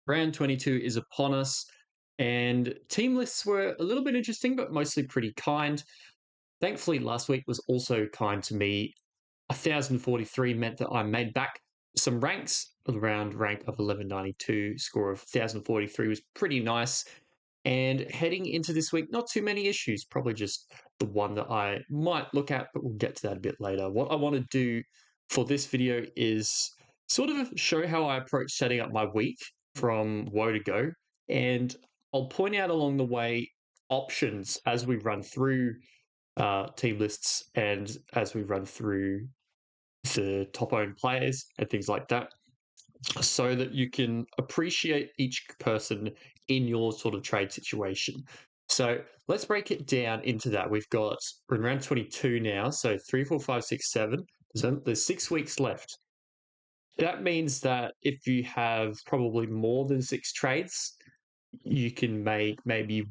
Round 22 is upon us, and team lists were a little bit interesting, but mostly pretty kind. Thankfully, last week was also kind to me. 1,043 meant that I made back some ranks around rank of 1192. Score of 1,043 was pretty nice. And heading into this week, not too many issues, probably just the one that I might look at, but we'll get to that a bit later. What I want to do for this video is sort of show how I approach setting up my week from woe to go. And I'll point out along the way options as we run through team lists and as we run through the top owned players and things like that, so that you can appreciate each person in your sort of trade situation. So let's break it down into that. We're in round 22 now, so 3, 4, 5, 6, 7. There's 6 weeks left. That means that if you have probably more than 6 trades, you can make maybe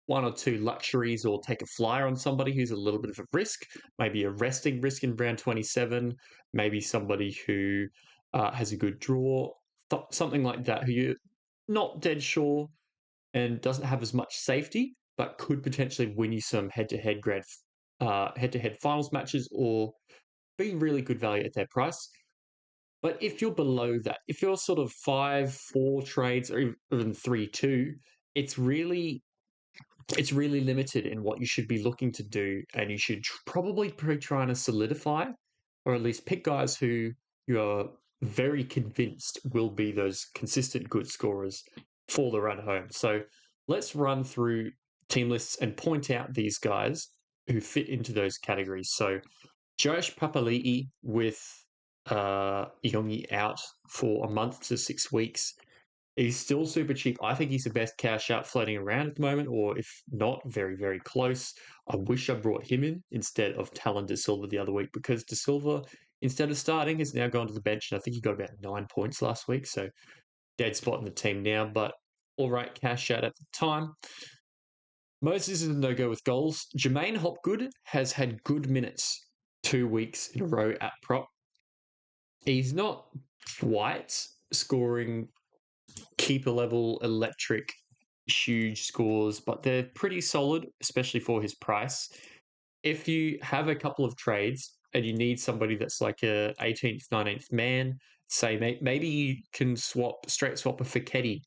1 or 2 luxuries or take a flyer on somebody who's a little bit of a risk, maybe a resting risk in round 27, maybe somebody who has a good draw, something like that, who you're not dead sure and doesn't have as much safety, but could potentially win you some head-to-head head-to-head finals matches or be really good value at their price. But if you're below that, if you're sort of 5-4 trades or even 3-2, it's really limited in what you should be looking to do, and you should probably be trying to solidify or at least pick guys who you're very convinced will be those consistent good scorers for the run home. So let's run through team lists and point out these guys who fit into those categories. So Josh Papali'i with Iongi out for a month to 6 weeks. He's still super cheap. I think he's the best cash out floating around at the moment, or if not, very, very close. I wish I brought him in instead of Talon De Silva the other week, because De Silva, instead of starting, has now gone to the bench. And I think he got about 9 points last week. So dead spot in the team now, but all right, cash out at the time. Moses is a no-go with goals. Jermaine Hopgood has had good minutes 2 weeks in a row at prop. He's not quite scoring keeper level electric huge scores, but they're pretty solid, especially for his price. If you have a couple of trades and you need somebody that's like a 18th, 19th man, say maybe you can straight swap a Fiketti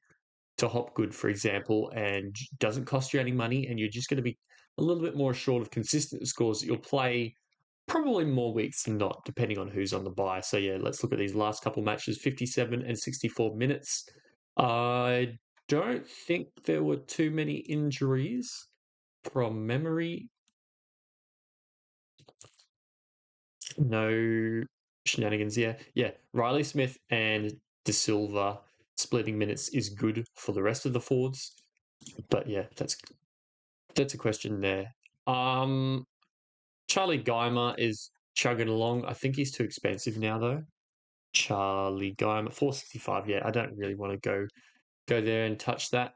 to Hopgood, for example, and doesn't cost you any money, and you're just going to be a little bit more short of consistent scores that you'll play probably more weeks than not, depending on who's on the buy. So yeah, let's look at these last couple matches, 57 and 64 minutes. I don't think there were too many injuries from memory. No shenanigans. Yeah. Riley Smith and De Silva splitting minutes is good for the rest of the forwards. But yeah, that's a question there. Charlie Geimer is chugging along. I think he's too expensive now though. Charlie Geimer, 465. Yeah, I don't really want to go there and touch that.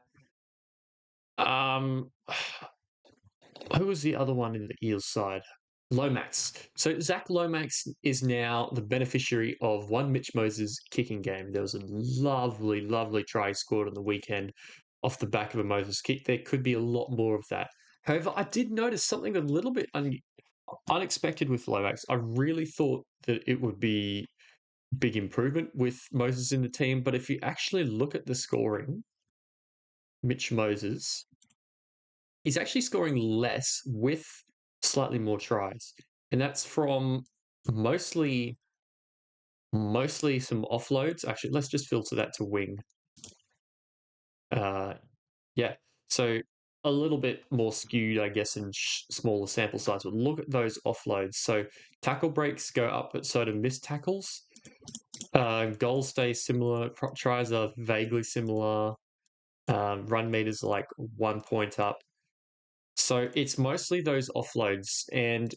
Who was the other one in the Eels side? Lomax. So Zach Lomax is now the beneficiary of one Mitch Moses kicking game. There was a lovely, lovely try scored on the weekend off the back of a Moses kick. There could be a lot more of that. However, I did notice something a little bit unexpected with Lomax. I really thought that it would be big improvement with Moses in the team, but if you actually look at the scoring, Mitch Moses is actually scoring less with slightly more tries, and that's from mostly some offloads. Actually, let's just filter that to wing. Yeah, so a little bit more skewed, I guess, in smaller sample size. But look at those offloads. So tackle breaks go up, but so do missed tackles. Goals stay similar. Tries are vaguely similar. Run meters are like 1 point up. So it's mostly those offloads. And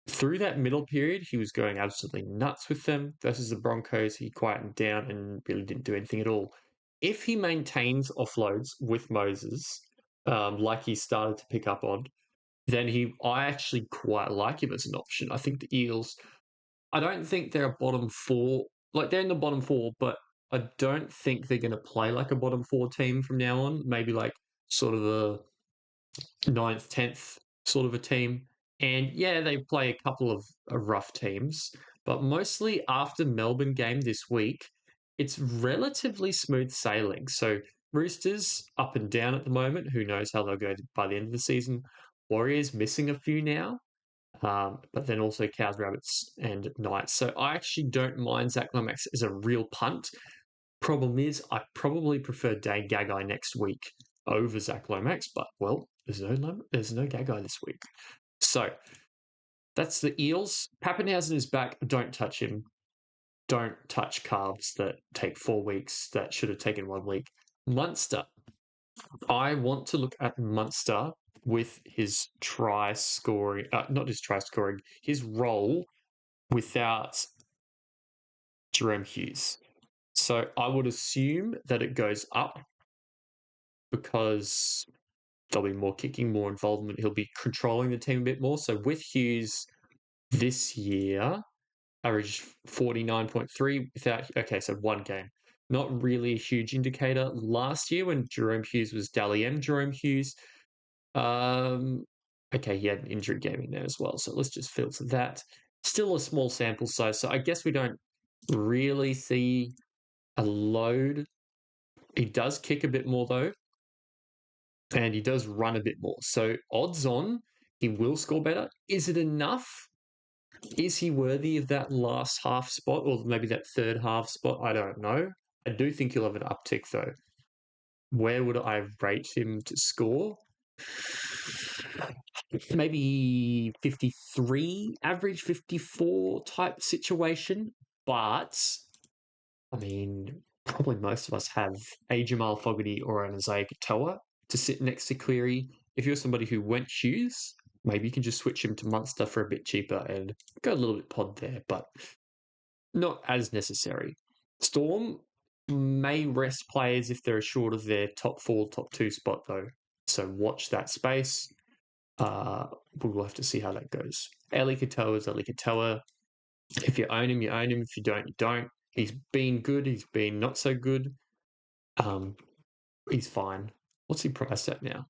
through that middle period, he was going absolutely nuts with them. Versus the Broncos, he quietened down and really didn't do anything at all. If he maintains offloads with Moses, like he started to pick up on, then I actually quite like him as an option. I think the Eels, I don't think they're a bottom four. Like, they're in the bottom four, but I don't think they're going to play like a bottom four team from now on. Maybe like sort of the ninth, 10th sort of a team. And yeah, they play a couple of rough teams, but mostly after Melbourne game this week, it's relatively smooth sailing. So Roosters up and down at the moment. Who knows how they'll go by the end of the season? Warriors missing a few now, but then also Cows, Rabbits, and Knights. So I actually don't mind Zach Lomax as a real punt. Problem is, I probably prefer Dane Gagai next week over Zach Lomax, but well, there's no Gagai this week. So that's the Eels. Pappenhausen is back. Don't touch him. Don't touch calves that take 4 weeks that should have taken 1 week. Munster. I want to look at Munster with his try scoring, not his try scoring, his role without Jerome Hughes. So I would assume that it goes up because there'll be more kicking, more involvement. He'll be controlling the team a bit more. So with Hughes this year, averaged 49.3 without, okay, so 1 game. Not really a huge indicator. Last year when Jerome Hughes was Dally M, Jerome Hughes, okay, he had an injury game in there as well. So let's just filter that. Still a small sample size. So I guess we don't really see a load. He does kick a bit more though. And he does run a bit more. So odds on, he will score better. Is it enough? Is he worthy of that last half spot or maybe that third half spot? I don't know. I do think he'll have an uptick though. Where would I rate him to score? Maybe 53, average 54 type situation. But, I mean, probably most of us have a Jamal Fogarty or an Isaiah Katoa to sit next to Cleary. If you're somebody who went Hughes, maybe you can just switch him to Munster for a bit cheaper and go a little bit pod there, but not as necessary. Storm may rest players if they're short of their top 4, top 2 spot, though. So watch that space. We'll have to see how that goes. Eli Katoa is Eli Katoa. If you own him, you own him. If you don't, you don't. He's been good. He's been not so good. He's fine. What's he priced at now?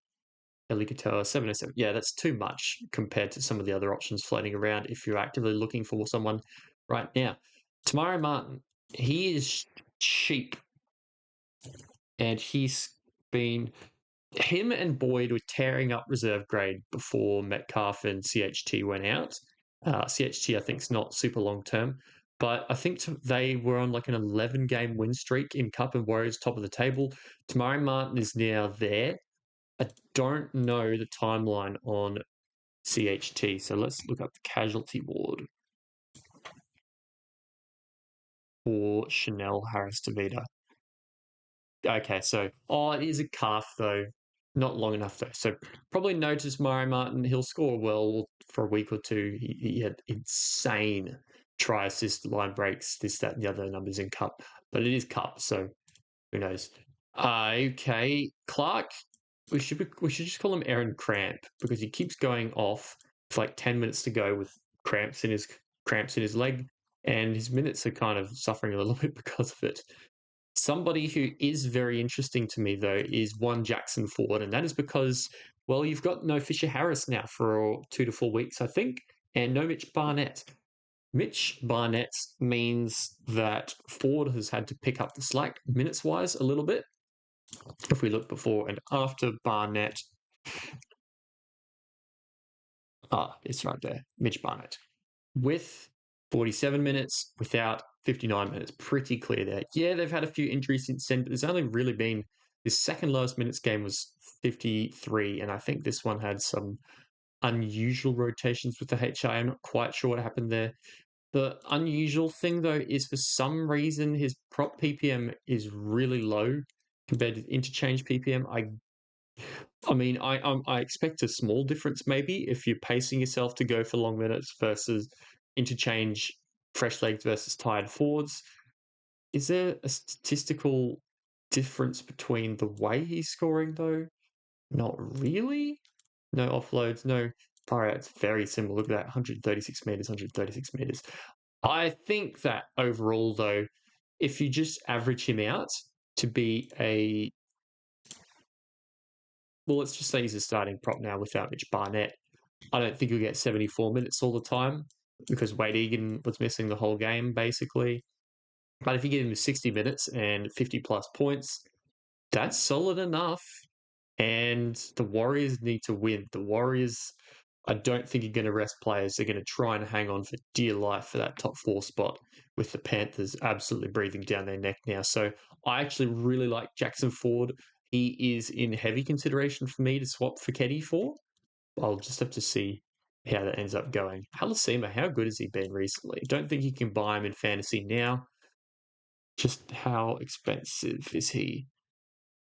Eli Katoa, 707. Yeah, that's too much compared to some of the other options floating around if you're actively looking for someone right now. Tamari Martin, he is cheap. And he's been... Him and Boyd were tearing up reserve grade before Metcalf and CHT went out. CHT, I think, is not super long term. But I think they were on like an 11-game win streak in Cup and Warriors top of the table. Tamari Martin is now there. I don't know the timeline on CHT, so let's look up the casualty ward for Chanel Harris Tavita. Okay, so it is a calf though, not long enough though. So probably notice Murray Martin. He'll score well for a week or two. He had insane try assist line breaks, this, that, and the other numbers in Cup, but it is Cup, so who knows? Okay, Clark. We should just call him Aaron Cramp because he keeps going off for like 10 minutes to go with cramps in his leg, and his minutes are kind of suffering a little bit because of it. Somebody who is very interesting to me, though, is one Jackson Ford, and that is because, well, you've got no Fisher Harris now for 2 to 4 weeks, I think, and no Mitch Barnett. Mitch Barnett means that Ford has had to pick up the slack minutes-wise a little bit. If we look before and after Barnett, it's right there, Mitch Barnett. With 47 minutes, without 59 minutes. Pretty clear there. Yeah, they've had a few injuries since then, but there's only really been this second lowest minutes game was 53, and I think this one had some unusual rotations with the HI. I'm not quite sure what happened there. The unusual thing, though, is for some reason his prop PPM is really low compared to interchange PPM. I mean, I expect a small difference maybe if you're pacing yourself to go for long minutes versus interchange fresh legs versus tired forwards. Is there a statistical difference between the way he's scoring though? Not really. No offloads, no far out. It's very similar. Look at that, 136 meters, 136 meters. I think that overall though, if you just average him out to be well, let's just say he's a starting prop now without Mitch Barnett. I don't think he'll get 74 minutes all the time because Wade Egan was missing the whole game, basically. But if you give him 60 minutes and 50 plus points, that's solid enough. And the Warriors need to win. The Warriors, I don't think are going to rest players. They're going to try and hang on for dear life for that top 4 spot with the Panthers absolutely breathing down their neck now. So I actually really like Jackson Ford. He is in heavy consideration for me to swap for Keddy for. I'll just have to see how that ends up going. Halasima, how good has he been recently? Don't think you can buy him in fantasy now. Just how expensive is he?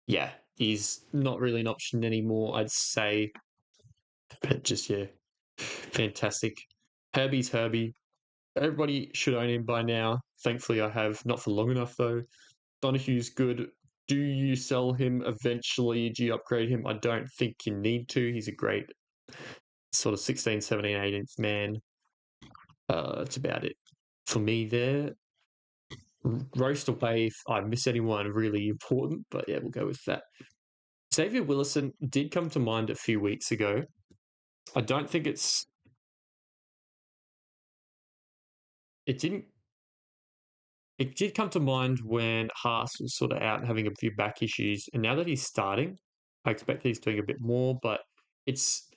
Yeah, he's not really an option anymore, I'd say. But just, yeah, fantastic. Herbie's Herbie. Everybody should own him by now. Thankfully, I have. Not for long enough, though. Donahue's good. Do you sell him eventually? Do you upgrade him? I don't think you need to. He's a great sort of 16, 17, 18th man. That's about it for me there. Roast away if I miss anyone really important, but yeah, we'll go with that. Xavier Willison did come to mind a few weeks ago. I don't think it didn't. It did come to mind when Haas was sort of out and having a few back issues, and now that he's starting, I expect he's doing a bit more. But it's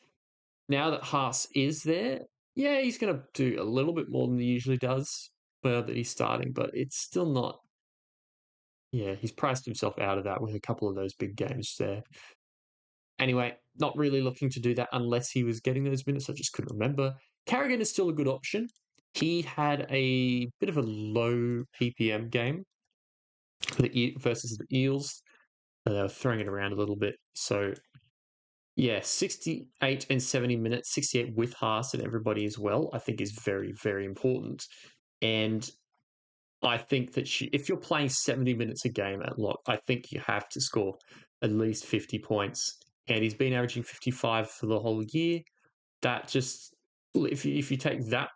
now that Haas is there, yeah, he's going to do a little bit more than he usually does. Now that he's starting, but it's still not. Yeah, he's priced himself out of that with a couple of those big games there. Anyway, not really looking to do that unless he was getting those minutes. I just couldn't remember. Carrigan is still a good option. He had a bit of a low PPM game versus the Eels. They were throwing it around a little bit. So, yeah, 68 and 70 minutes, 68 with Haas and everybody as well, I think is very, very important. And I think that if you're playing 70 minutes a game at lock, I think you have to score at least 50 points. And he's been averaging 55 for the whole year. That just, if you take that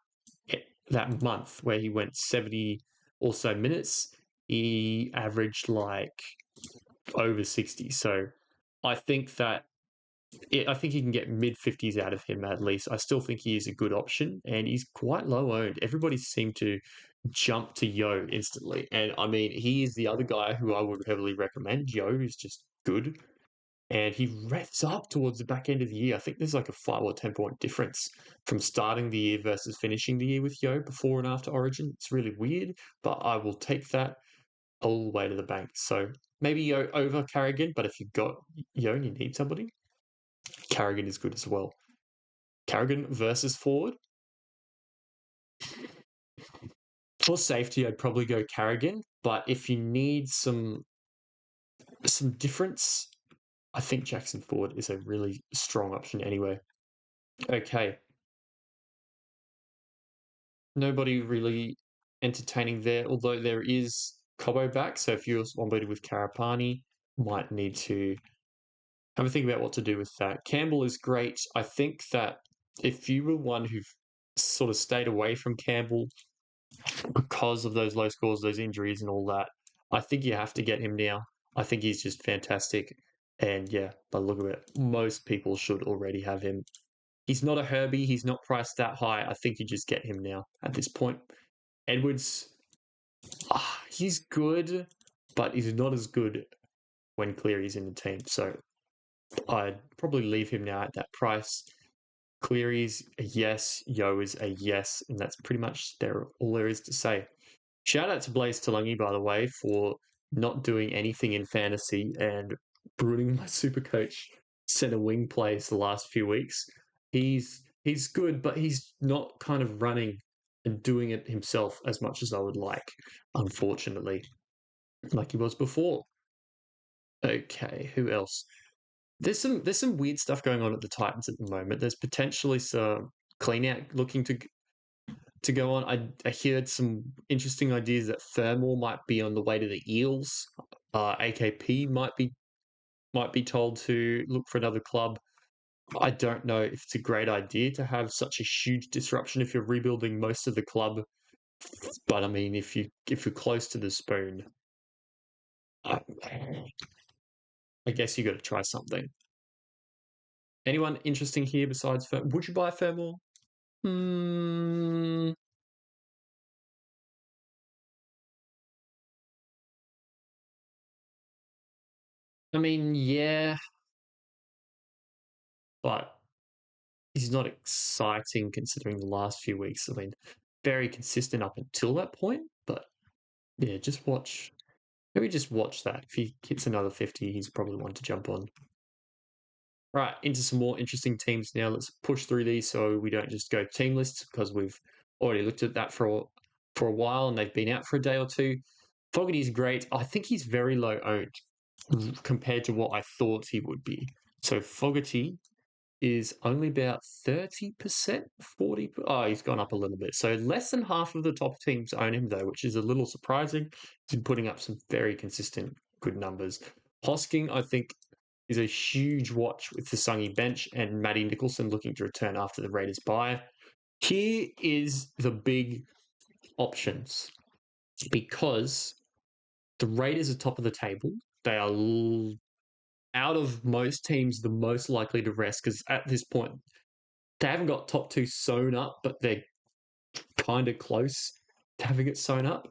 month where he went 70 or so minutes, he averaged like over 60. So I think that I think you can get mid 50s out of him at least. I still think he is a good option and he's quite low owned. Everybody seemed to jump to Yo instantly. And I mean, he is the other guy who I would heavily recommend. Yo is just good. And he revs up towards the back end of the year. I think there's like a 5 or 10 point difference from starting the year versus finishing the year with Yo before and after Origin. It's really weird, but I will take that all the way to the bank. So maybe Yo over Carrigan, but if you've got Yo and you need somebody, Carrigan is good as well. Carrigan versus Ford. For safety, I'd probably go Carrigan, but if you need some difference, I think Jackson Ford is a really strong option anyway. Okay. Nobody really entertaining there, although there is Cobo back. So if you're somebody with Karapani, might need to have a think about what to do with that. Campbell is great. I think that if you were one who sort of stayed away from Campbell because of those low scores, those injuries, and all that, I think you have to get him now. I think he's just fantastic. And yeah, by the look of it, most people should already have him. He's not a Herbie. He's not priced that high. I think you just get him now at this point. Edwards, he's good, but he's not as good when Cleary's in the team. So I'd probably leave him now at that price. Cleary's a yes, Yo is a yes, and that's pretty much all there is to say. Shout out to Blaze Talangi, by the way, for not doing anything in fantasy and ruining my Supercoach center wing plays the last few weeks. He's good, but he's not kind of running and doing it himself as much as I would like, unfortunately, like he was before. Okay, who else? There's some weird stuff going on at the Titans at the moment. There's potentially some clean out looking to go on. I heard some interesting ideas that Fermor might be on the way to the Eels. AKP might be told to look for another club. I don't know if it's a great idea to have such a huge disruption if you're rebuilding most of the club But I mean, if you're close to the spoon, I, I guess you got to try something. Anyone interesting here besides would you buy Fermor? Hmm. I mean, yeah, but he's not exciting considering the last few weeks. I mean, very consistent up until that point, but yeah, just watch. Maybe just watch that. If he hits another 50, he's probably one to jump on. Right, into some more interesting teams now. Let's push through these so we don't just go team lists because we've already looked at that for a while and they've been out for a day or two. Fogarty's great. I think he's very low owned compared to what I thought he would be. So Fogarty is only about 30%, 40. Oh, he's gone up a little bit. So less than half of the top teams own him, though, which is a little surprising. He's been putting up some very consistent, good numbers. Hosking, I think, is a huge watch with the Sungy bench and Matty Nicholson looking to return after the Raiders bye. Here is the big options because the Raiders are top of the table. They are out of most teams the most likely to rest because at this point they haven't got top two sewn up, but they're kind of close to having it sewn up.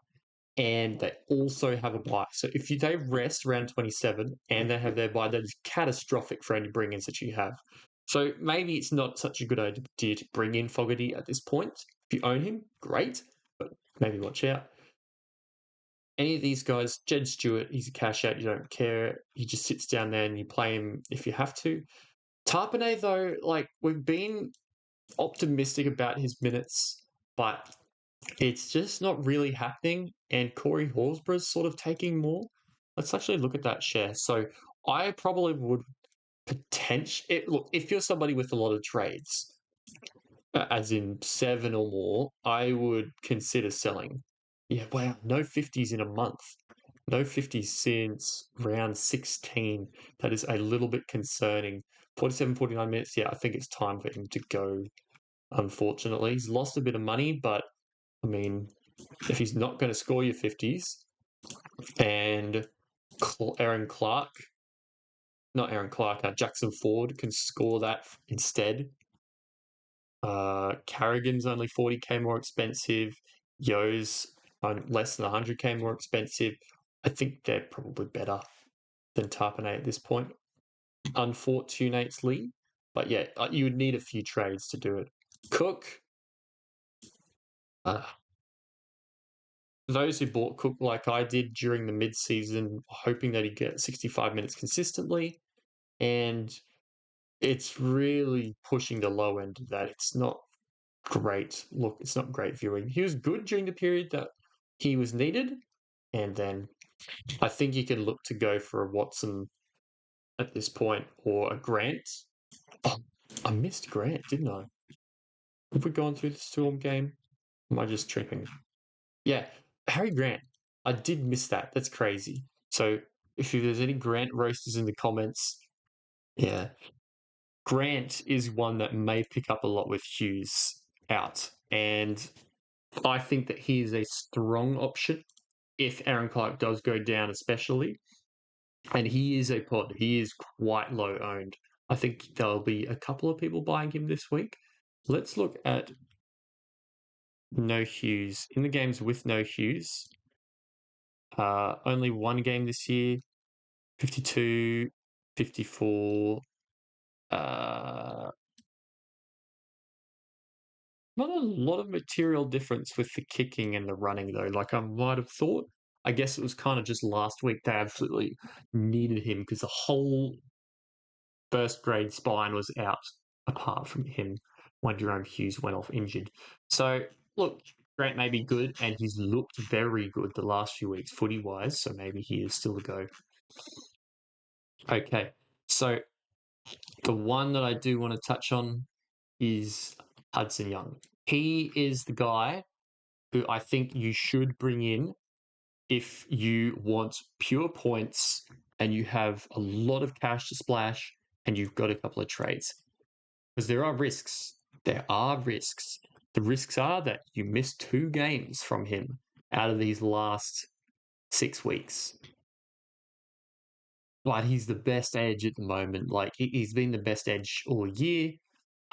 And they also have a bye. So if they rest round 27 and they have their bye, that is catastrophic for any bring-ins that you have. So maybe it's not such a good idea to bring in Fogarty at this point. If you own him, great, but maybe watch out. Any of these guys, Jed Stewart, he's a cash out, you don't care. He just sits down there and you play him if you have to. Tarpanay, though, like we've been optimistic about his minutes, but it's just not really happening. And Corey Horsburgh's sort of taking more. Let's actually look at that share. So I probably would look, if you're somebody with a lot of trades, as in 7 or more, I would consider selling. Yeah, wow, no 50s in a month. No 50s since round 16. That is a little bit concerning. 47, 49 minutes. Yeah, I think it's time for him to go, unfortunately. He's lost a bit of money, but I mean, if he's not going to score your 50s and Aaron Clark, not Aaron Clark, Jackson Ford can score that instead. Carrigan's only 40k more expensive. Yo's less than 100k more expensive. I think they're probably better than Tarpanay at this point. Unfortunately, but yeah, you would need a few trades to do it. Cook, uh, those who bought Cook like I did during the mid-season, hoping that he'd get 65 minutes consistently, and it's really pushing the low end of that. It's not great. Look, it's not great viewing. He was good during the period that he was needed, and then I think you can look to go for a Watson at this point or a Grant. Oh, I missed Grant, didn't I? Have we gone through the Storm game? Am I just tripping? Yeah, Harry Grant. I did miss that. That's crazy. So if there's any Grant roasters in the comments, yeah, Grant is one that may pick up a lot with Hughes out. And I think that he is a strong option if Aaron Clark does go down, especially. And he is a pod. He is quite low owned. I think there'll be a couple of people buying him this week. Let's look at no Hughes. In the games with no Hughes, only one game this year, 52, 54. Not a lot of material difference with the kicking and the running, though. Like I might have thought. I guess it was kind of just last week they absolutely needed him because the whole first grade spine was out apart from him when Jerome Hughes went off injured. So, look, Grant may be good, and he's looked very good the last few weeks footy wise, so maybe he is still a go. Okay, so the one that I do want to touch on is Hudson Young. He is the guy who I think you should bring in if you want pure points and you have a lot of cash to splash and you've got a couple of trades. Because there are risks. There are risks. the risks are that you miss 2 games from him out of these last 6 weeks. But he's the best edge at the moment. Like, he's been the best edge all year.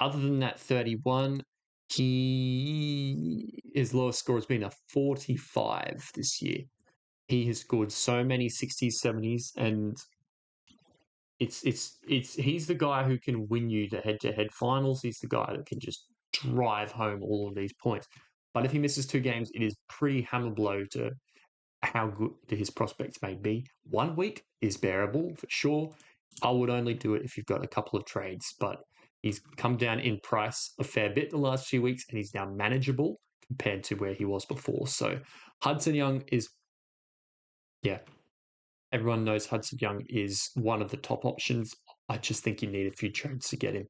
Other than that 31, his lowest score has been a 45 this year. He has scored so many 60s, 70s, and he's the guy who can win you the head-to-head finals. He's the guy that can just drive home all of these points. But if he misses 2 games, it is pretty hammer blow to how good his prospects may be. 1 week is bearable for sure. I would only do it if you've got a couple of trades, but he's come down in price a fair bit the last few weeks, and he's now manageable compared to where he was before. So Hudson Young is, yeah, everyone knows Hudson Young is one of the top options. I just think you need a few trades to get him.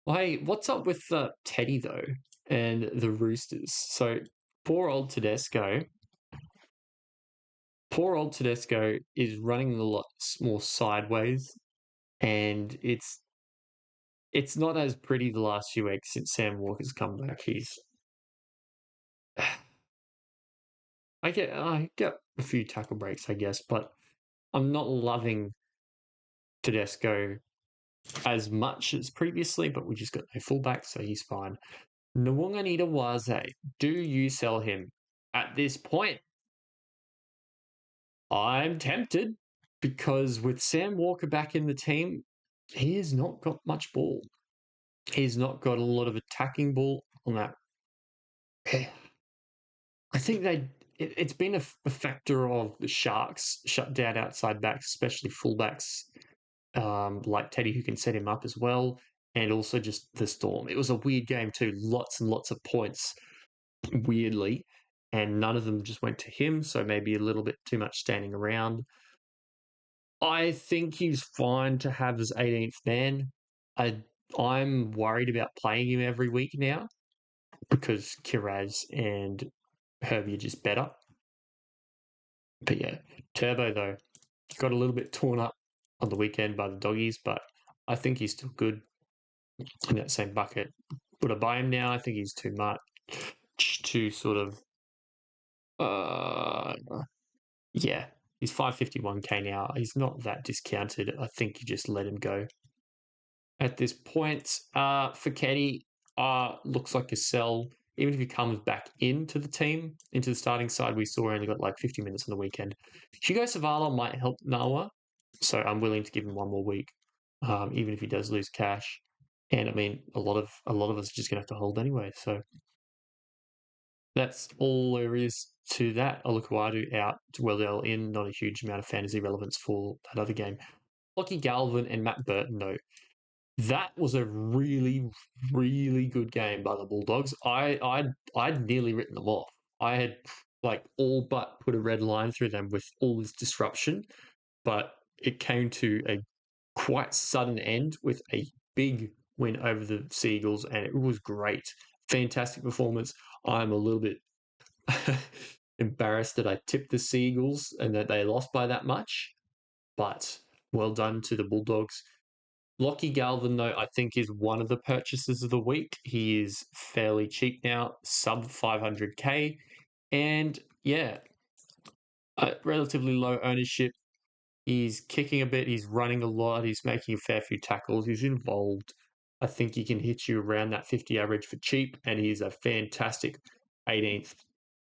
Well, hey, what's up with Teddy, though, and the Roosters? So poor old Tedesco is running a lot more sideways, and it's not as pretty the last few weeks since Sam Walker's come back. I get a few tackle breaks, I guess, but I'm not loving Tedesco as much as previously. But we just got no fullback, so he's fine. Nwunganita Waze, do you sell him at this point? I'm tempted, because with Sam Walker back in the team, he has not got much ball. He's not got a lot of attacking ball on that. I think it's been a factor of the Sharks shut down outside backs, especially fullbacks, like Teddy, who can set him up as well, and also just the Storm. It was a weird game too, lots and lots of points, weirdly, and none of them just went to him, so maybe a little bit too much standing around. I think he's fine to have as 18th man. I'm worried about playing him every week now because Kiraz and Herbie are just better. But yeah, Turbo, though, got a little bit torn up on the weekend by the doggies, but I think he's still good in that same bucket. Would I buy him now? I think he's too much to sort of, yeah, he's 551k now. He's not that discounted. I think you just let him go at this point. For Keddy, looks like a sell. Even if he comes back into the team, into the starting side, we saw he only got like 50 minutes on the weekend. Hugo Savala might help Noah, so I'm willing to give him 1 more week, even if he does lose cash. And I mean, a lot of us are just gonna have to hold anyway. So that's all there is to that. Olukwadu out, Dwellell in, not a huge amount of fantasy relevance for that other game. Lockie Galvin and Matt Burton, though. That was a really, really good game by the Bulldogs. I'd nearly written them off. I had like all but put a red line through them with all this disruption, but it came to a quite sudden end with a big win over the Seagulls, and it was great. Fantastic performance. I'm a little bit embarrassed that I tipped the Seagulls and that they lost by that much, but well done to the Bulldogs. Lockie Galvin, though, I think is one of the purchases of the week. He is fairly cheap now, sub 500k. And yeah, relatively low ownership. He's kicking a bit, he's running a lot, he's making a fair few tackles, he's involved. I think he can hit you around that 50 average for cheap, and he's a fantastic 18th,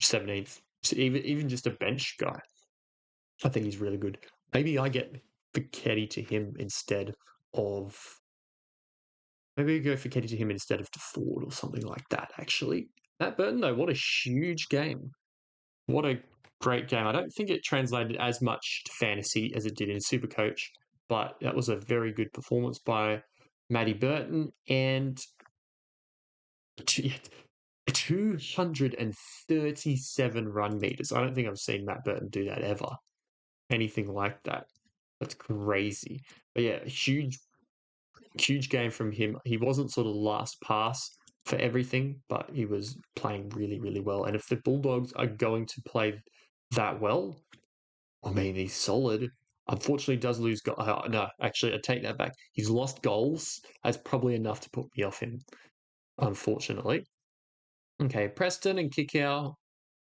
17th, even just a bench guy. I think he's really good. Maybe I get Keddy to him instead of. Maybe we go for Keddy to him instead of to Ford or something like that, actually. Matt Burton, though, what a huge game. What a great game. I don't think it translated as much to fantasy as it did in Supercoach, but that was a very good performance by Matty Burton. And 237 run meters. I don't think I've seen Matt Burton do that ever. Anything like that. That's crazy. But yeah, huge game from him. He wasn't sort of last pass for everything, but he was playing really, really well. And if the Bulldogs are going to play that well, I mean, he's solid. Unfortunately, does lose goals. No, actually, I take that back. He's lost goals. That's probably enough to put me off him, unfortunately. Okay, Preston and Kickow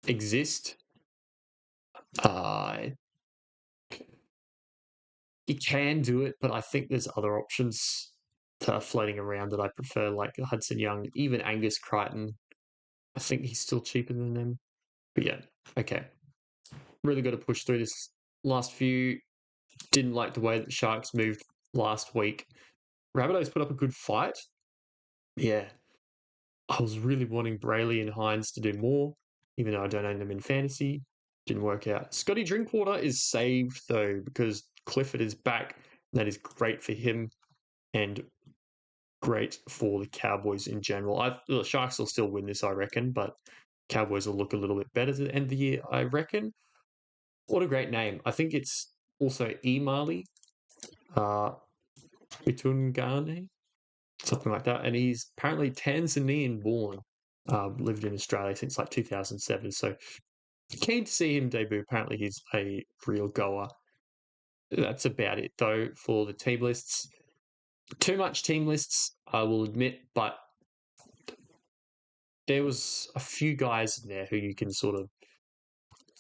exist. You can do it, but I think there's other options that are floating around that I prefer, like Hudson Young, even Angus Crichton. I think he's still cheaper than them. But yeah, okay. Really got to push through this last few. Didn't like the way that the Sharks moved last week. Rabbitohs put up a good fight. Yeah. I was really wanting Brayley and Hines to do more, even though I don't own them in fantasy. Didn't work out. Scotty Drinkwater is saved, though, because Clifford is back. That is great for him and great for the Cowboys in general. The Sharks will still win this, I reckon, but Cowboys will look a little bit better at the end of the year, I reckon. What a great name. I think it's also Emali uh, Bitungane, something like that. And he's apparently Tanzanian born, lived in Australia since like 2007. So keen to see him debut. Apparently he's a real goer. That's about it, though, for the team lists. Too much team lists, I will admit, but there was a few guys in there who you can sort of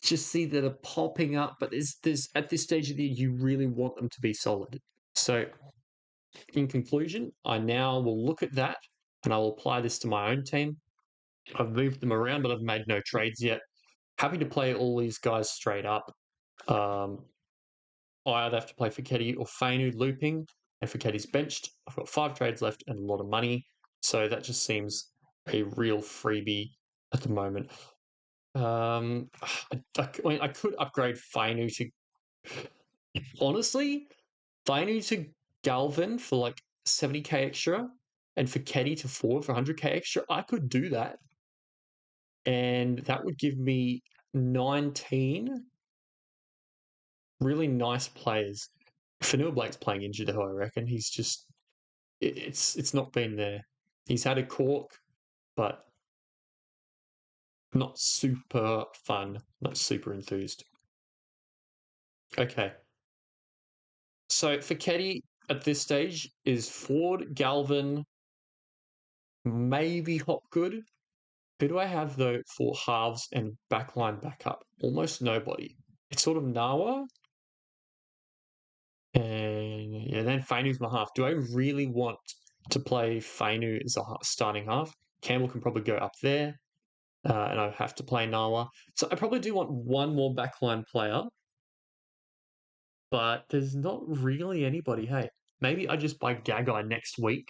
just see that are popping up, but there's at this stage of the year, you really want them to be solid. So in conclusion, I now will look at that and I will apply this to my own team. I've moved them around, but I've made no trades yet. Happy to play all these guys straight up. I either have to play Fiketti or Fainu looping, and Fiketti's benched. I've got 5 trades left and a lot of money. So that just seems a real freebie at the moment. I could upgrade Fainu to. Honestly, Fainu to Galvin for like 70k extra and Fiketti to Ford for 100k extra. I could do that. And that would give me 19 really nice players. Fanua Blake's playing injured, though, I reckon. He's just it's not been there. He's had a cork, but not super fun, not super enthused. Okay. So Fiketti at this stage is Ford, Galvin, maybe Hopgood. Who do I have though for halves and backline backup? Almost nobody. It's sort of Nawa. And yeah, then Fainu's my half. Do I really want to play Fainu as a starting half? Campbell can probably go up there, and I have to play Nawa. So I probably do want one more backline player, but there's not really anybody. Hey, maybe I just buy Gagai next week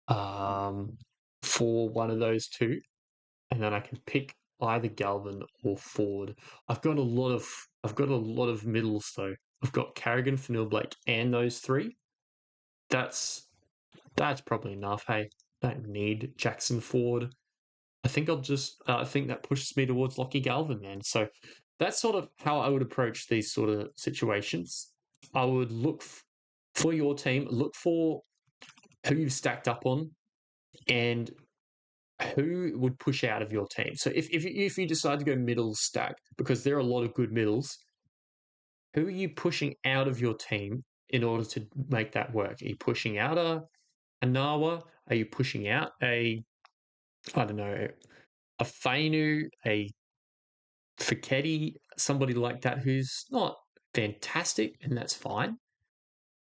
um, for one of those two, and then I can pick either Galvin or Ford. I've got a lot of middles though. I've got Carrigan, Fanua Blake, and those three. That's probably enough. Hey, don't need Jackson Ford. I think I'll just. I think that pushes me towards Lockie Galvin, man. So that's sort of how I would approach these sort of situations. I would look for your team, look for who you've stacked up on, and who would push out of your team. So if you decide to go middle stack, because there are a lot of good middles, who are you pushing out of your team in order to make that work? Are you pushing out a Nawa? Are you pushing out I don't know, a Fainu, a Fiketti, somebody like that who's not fantastic, and that's fine.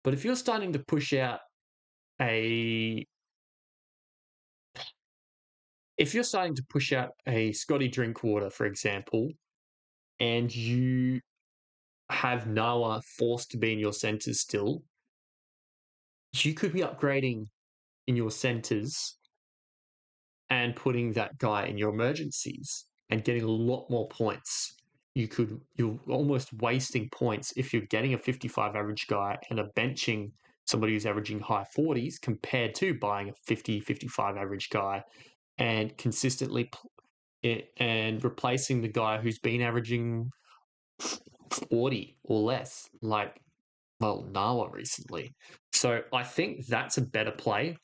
But if you're starting to push out a Scotty Drinkwater, for example, and you have Noah forced to be in your centres still, you could be upgrading in your centres and putting that guy in your emergencies and getting a lot more points. You're almost wasting points if you're getting a 55 average guy and are benching somebody who's averaging high 40s compared to buying a 50, 55 average guy and consistently and replacing the guy who's been averaging 40 or less, like, well, Nawa recently. So I think that's a better play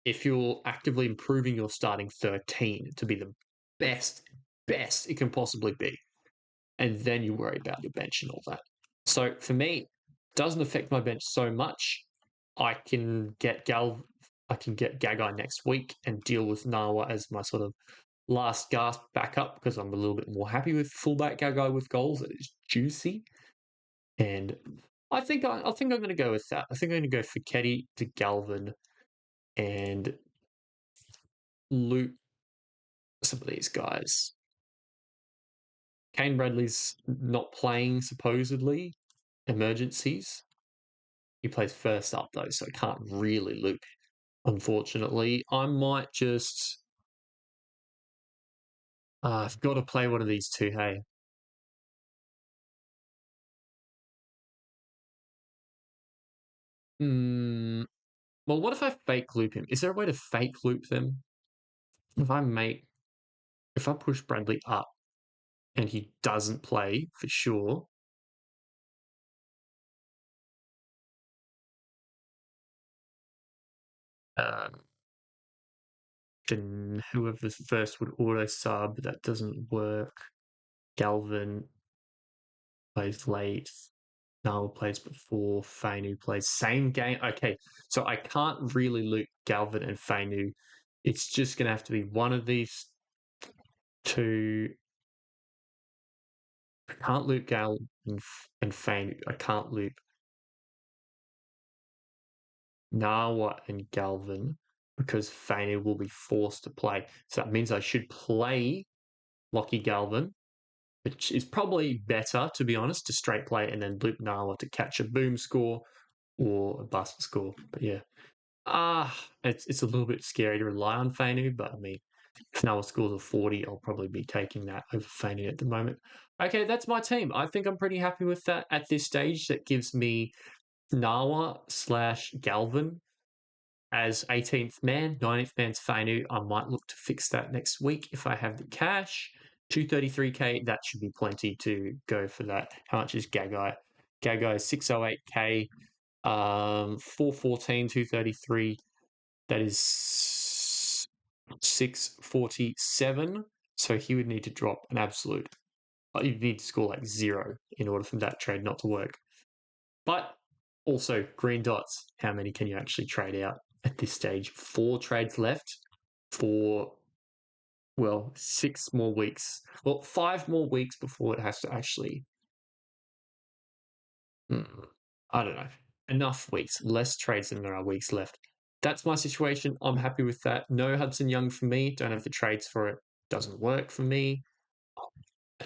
if you're actively improving your starting 13 to be the best it can possibly be. And then you worry about your bench and all that. So for me, doesn't affect my bench so much. I can get I can get Gagai next week and deal with Nawa as my sort of last gasp backup because I'm a little bit more happy with fullback Gagai with goals. It is juicy, and I think I'm going to go with that. I think I'm going to go for Keddy to Galvin and loot some of these guys. Kane Bradley's not playing supposedly. Emergencies. He plays first up though, so I can't really loop. Unfortunately, I might just. I've got to play one of these two. Hey. Well, what if I fake loop him? Is there a way to fake loop them? If I make, if I push Bradley up and he doesn't play for sure, um, then whoever's first would auto sub. That doesn't work. Galvin plays late. Nala plays before. Fainu plays same game. Okay, so I can't really loop Galvin and Fainu. It's just going to have to be one of these two. I can't loop Galvin and Fainu. I can't loop Nawa and Galvin because Fainu will be forced to play. So that means I should play Lockie Galvin, which is probably better, to be honest, to straight play and then loop Nawa to catch a boom score or a bust score. But yeah. It's a little bit scary to rely on Fainu, but I mean, if Nawa scores a 40, I'll probably be taking that over Fainu at the moment. Okay, that's my team. I think I'm pretty happy with that at this stage. That gives me Nawa slash Galvin as 18th man. 19th man's Fainu. I might look to fix that next week if I have the cash. 233k, that should be plenty to go for that. How much is Gagai? Gagai is 608k. 414, 233. That is 647. So he would need to drop an absolute. You'd need to score like 0 in order for that trade not to work. But also, green dots. How many can you actually trade out at this stage? 4 trades left for, well, 6 more weeks. Well, 5 more weeks before it has to actually. I don't know. Enough weeks. Less trades than there are weeks left. That's my situation. I'm happy with that. No Hudson Young for me. Don't have the trades for it. Doesn't work for me.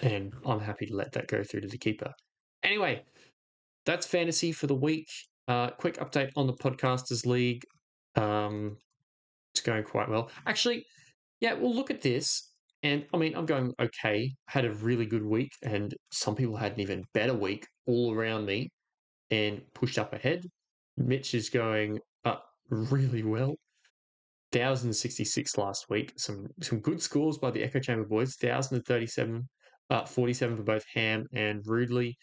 And I'm happy to let that go through to the keeper. Anyway, that's fantasy for the week. Quick update on the Podcasters League. It's going quite well. Actually, yeah, we'll look at this. And I mean, I'm going okay. Had a really good week, and some people had an even better week all around me and pushed up ahead. Mitch is going up really well. 1,066 last week. Some good scores by the Echo Chamber boys. 1,037, 47 for both Ham and Rudely,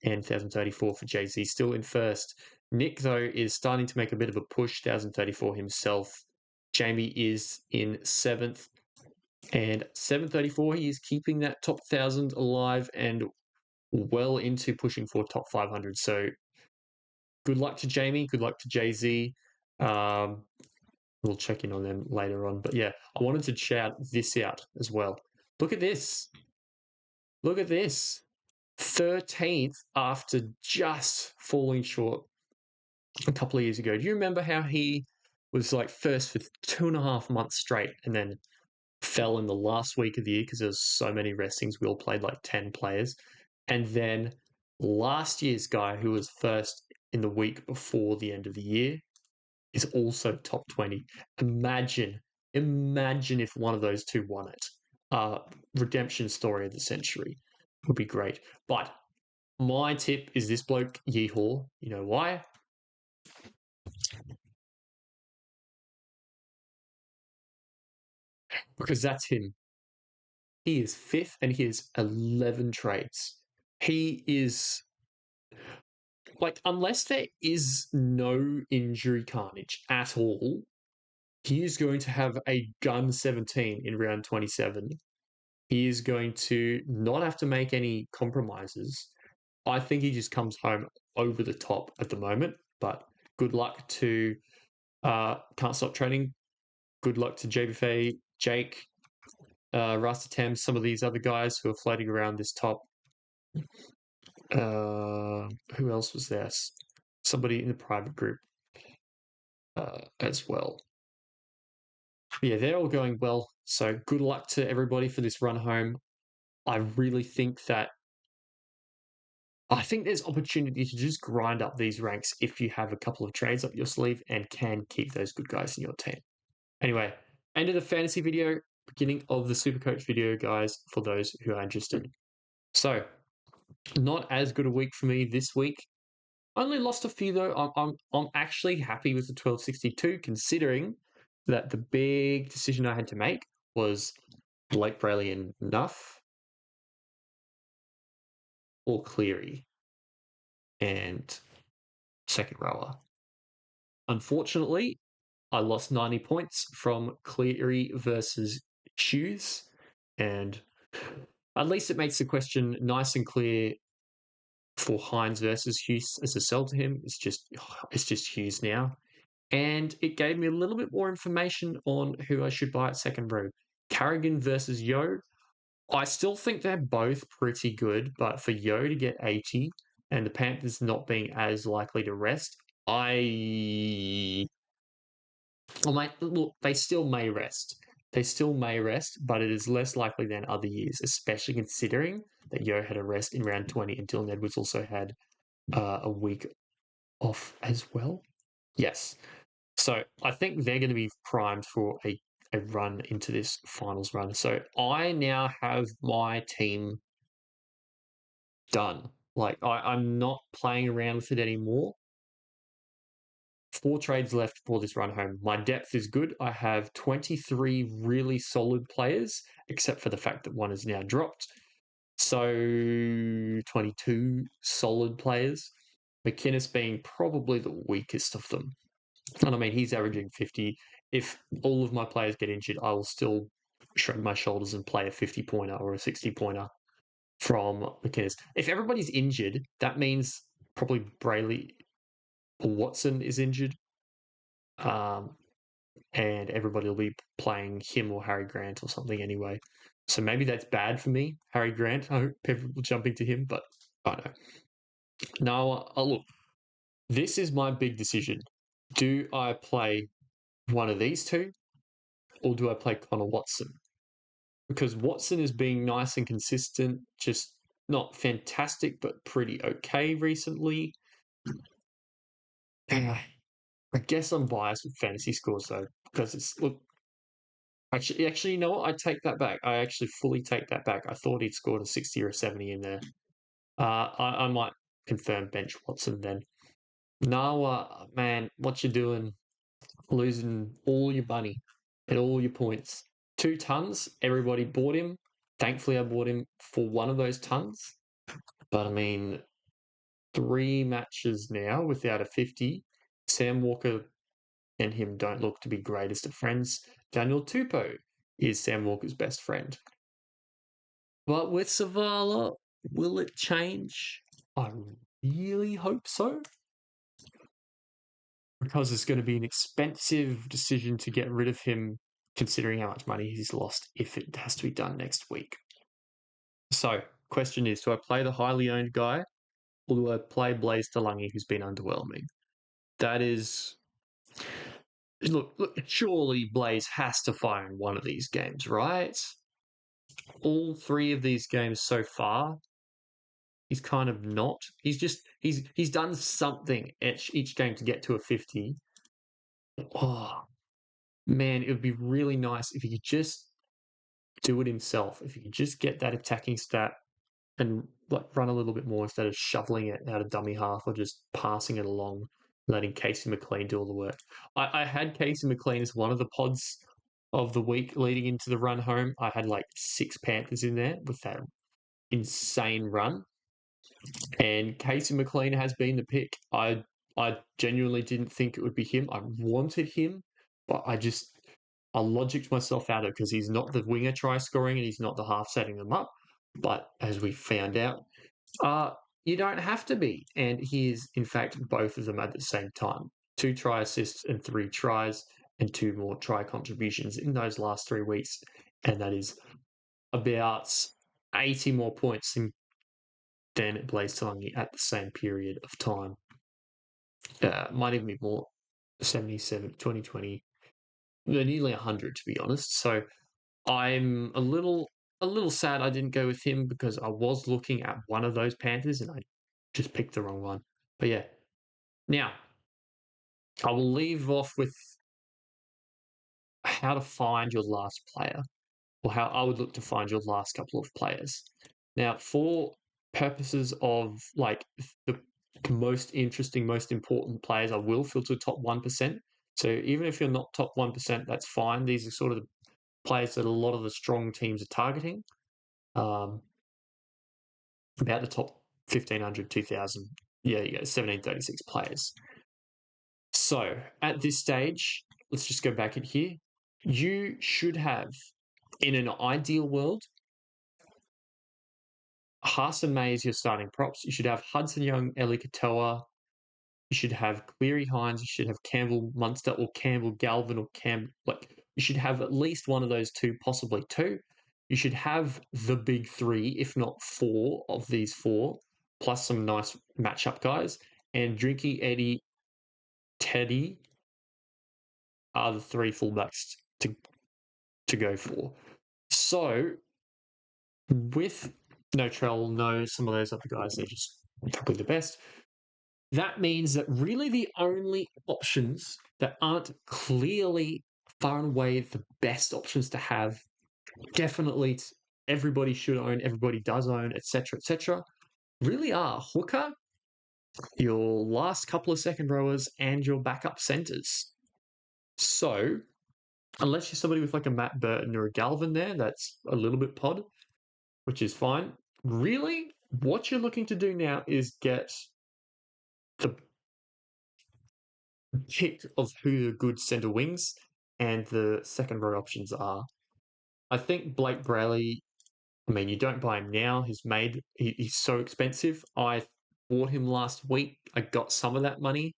and 1,034 for Jay-Z. Still in first. Nick, though, is starting to make a bit of a push. 1,034 himself. Jamie is in 7th. And 734, he is keeping that top 1,000 alive and well into pushing for top 500. So good luck to Jamie. Good luck to Jay-Z. We'll check in on them later on. But yeah, I wanted to shout this out as well. Look at this. Look at this. 13th after just falling short a couple of years ago. Do you remember how he was like first for 2.5 months straight and then fell in the last week of the year because there was so many restings? We all played like 10 players. And then last year's guy who was first in the week before the end of the year is also top 20. Imagine if one of those two won it. Redemption story of the century would be great. But my tip is this bloke, Yeehaw. You know why? Because that's him. He is 5th and he has 11 trades. He is like, unless there is no injury carnage at all, he is going to have a gun 17 in round 27. He is going to not have to make any compromises. I think he just comes home over the top at the moment, but good luck to Can't Stop Training. Good luck to JBFA, Jake, Rasta Thames, some of these other guys who are floating around this top. Who else was there? Somebody in the private group as well. Yeah, they're all going well. So good luck to everybody for this run home. I really think there's opportunity to just grind up these ranks if you have a couple of trades up your sleeve and can keep those good guys in your team. Anyway, end of the fantasy video, beginning of the Supercoach video, guys, for those who are interested. So, not as good a week for me this week. Only lost a few though. I'm actually happy with the 1262, considering that the big decision I had to make was Blake Brayley and Nuff or Cleary and second rower. Unfortunately, I lost 90 points from Cleary versus Hughes, and at least it makes the question nice and clear for Hines versus Hughes as a sell to him. It's just Hughes now. And it gave me a little bit more information on who I should buy at second row. Carrigan versus Yo. I still think they're both pretty good, but for Yo to get 80 and the Panthers not being as likely to rest, look, they still may rest. They still may rest, but it is less likely than other years, especially considering that Yo had a rest in round 20 and Dylan Edwards also had a week off as well. Yes. So I think they're going to be primed for a run into this finals run. So I now have my team done. Like I'm not playing around with it anymore. 4 trades left for this run home. My depth is good. I have 23 really solid players, except for the fact that one is now dropped. So 22 solid players. McInnes being probably the weakest of them. And I mean, he's averaging 50. If all of my players get injured, I will still shrug my shoulders and play a 50-pointer or a 60-pointer from McInnes. If everybody's injured, that means probably Brayley or Watson is injured. And everybody will be playing him or Harry Grant or something anyway. So maybe that's bad for me, Harry Grant. I hope people will jump into him, but I don't know. Now, look, this is my big decision. Do I play one of these two or do I play Connor Watson? Because Watson is being nice and consistent, just not fantastic, but pretty okay recently. I guess I'm biased with fantasy scores though, because it's look. Actually, you know what? I take that back. I actually fully take that back. I thought he'd scored a 60 or a 70 in there. I might confirm bench Watson then. No, man, what you doing? Losing all your money and all your points. 2 tons. Everybody bought him. Thankfully, I bought him for one of those tons. But I mean, 3 matches now without a 50. Sam Walker and him don't look to be greatest of friends. Daniel Tupou is Sam Walker's best friend. But with Savala, will it change? I really hope so. Because it's going to be an expensive decision to get rid of him, considering how much money he's lost if it has to be done next week. So, question is, do I play the highly owned guy or do I play Blaze Talangi, who's been underwhelming? That is... Look, surely Blaze has to fire in one of these games, right? All 3 of these games so far, he's kind of not. He's done something each game to get to a 50. Oh, man, it would be really nice if he could just do it himself. If he could just get that attacking stat and like run a little bit more instead of shoveling it out of dummy half or just passing it along, letting Casey McLean do all the work. I had Casey McLean as one of the pods of the week leading into the run home. I had like 6 Panthers in there with that insane run. And Casey McLean has been the pick. I genuinely didn't think it would be him. I wanted him, but I logicked myself out of it because he's not the winger try scoring and he's not the half setting them up. But as we found out, you don't have to be. And he is, in fact, both of them at the same time. 2 try assists and 3 tries, and 2 more try contributions in those last 3 weeks. And that is about 80 more points than Blaze Talangi at the same period of time. Might even be more, 77, 2020, nearly 100 to be honest. So I'm a little sad I didn't go with him because I was looking at one of those Panthers and I just picked the wrong one. But yeah, now I will leave off with how to find your last player, or how I would look to find your last couple of players. Now, for purposes of like the most interesting, most important players, I will filter top 1%. So even if you're not top 1%, that's fine. These are sort of the players that a lot of the strong teams are targeting. About the top 1,500, 2,000, yeah, you go, 1,736 players. So at this stage, let's just go back in here. You should have, in an ideal world, Haas and May is your starting props. You should have Hudson Young, Eli Katoa. You should have Cleary Hines. You should have Campbell Munster or Campbell Galvin or you should have at least one of those two, possibly two. You should have the big three, if not four of these four, plus some nice matchup guys. And Drinky, Eddie, Teddy are the three fullbacks to go for. So with no Trell, no some of those other guys, they're just probably the best. That means that really the only options that aren't clearly far and away the best options to have, definitely everybody should own, everybody does own, etc., really are hooker, your last couple of second rowers, and your backup centres. So, unless you're somebody with like a Matt Burton or a Galvin there, that's a little bit pod, which is fine. Really, what you're looking to do now is get the pick of who the good centre wings and the second row options are. I think Blake Brayley, I mean, you don't buy him now. He's so expensive. I bought him last week. I got some of that money,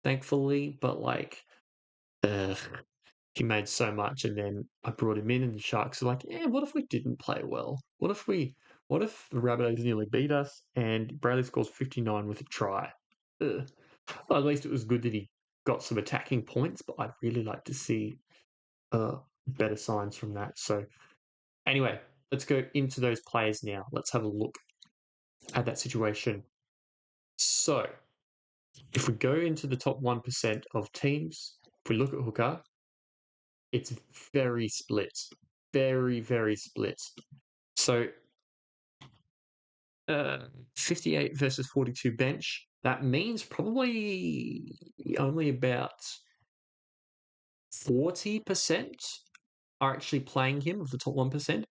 thankfully, but uh, he made so much, and then I brought him in, and the Sharks are like, yeah, what if we didn't play well? What if the Rabbitohs nearly beat us and Brayley scores 59 with a try? Ugh. Well, at least it was good that he got some attacking points, but I'd really like to see better signs from that. So anyway, let's go into those players now. Let's have a look at that situation. So if we go into the top 1% of teams, if we look at hooker, it's very split. Very, very split. So 58 versus 42 bench. That means probably only about 40% are actually playing him of the top 1%.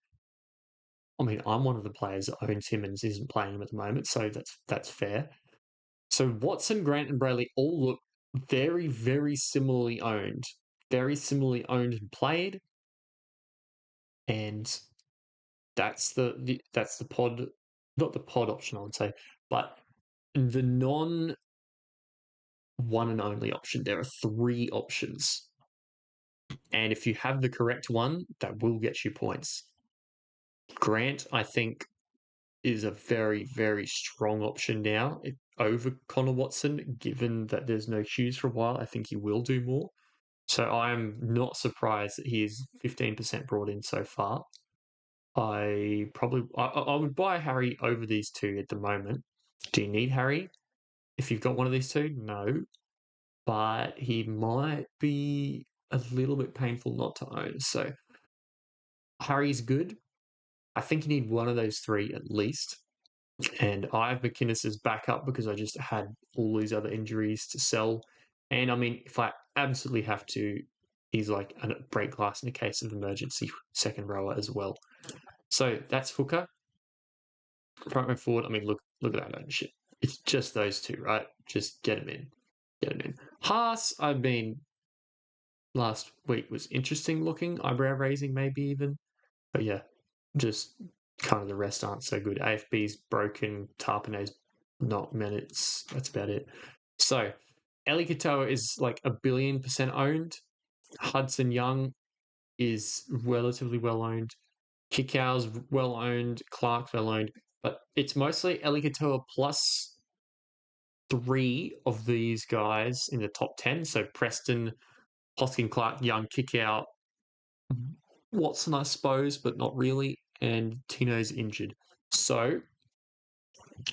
I mean, I'm one of the players that owns him and isn't playing him at the moment, so that's fair. So Watson, Grant, and Brayley all look very, very similarly owned. Very similarly owned and played. And that's that's the pod, not the pod option, I would say, but the non one and only option. There are 3 options. And if you have the correct one, that will get you points. Grant, I think, is a very, very strong option now over Connor Watson, given that there's no Hughes for a while. I think he will do more. So I'm not surprised that he is 15% brought in so far. I would buy Harry over these two at the moment. Do you need Harry? If you've got one of these two, no. But he might be a little bit painful not to own. So Harry's good. I think you need one of those 3 at least. And I have McInnes as backup because I just had all these other injuries to sell. And I mean, if I absolutely have to, he's like a break glass in a case of emergency second rower as well. So that's hooker. Front row forward, I mean, look at that ownership. It's just those two, right? Just get them in. Get them in. Haas, I mean, last week was interesting looking, eyebrow raising maybe even. But yeah, just kind of the rest aren't so good. AFB's broken, Tarpanay's not minutes. That's about it. So Eli Katoa is like 1 billion% owned. Hudson Young is relatively well owned. Kikau's well owned. Clark's well owned. But it's mostly Eli Katoa plus 3 of these guys in the top 10. So Preston, Hoskin, Clark, Young, Kikau, Watson, I suppose, but not really. And Tino's injured. So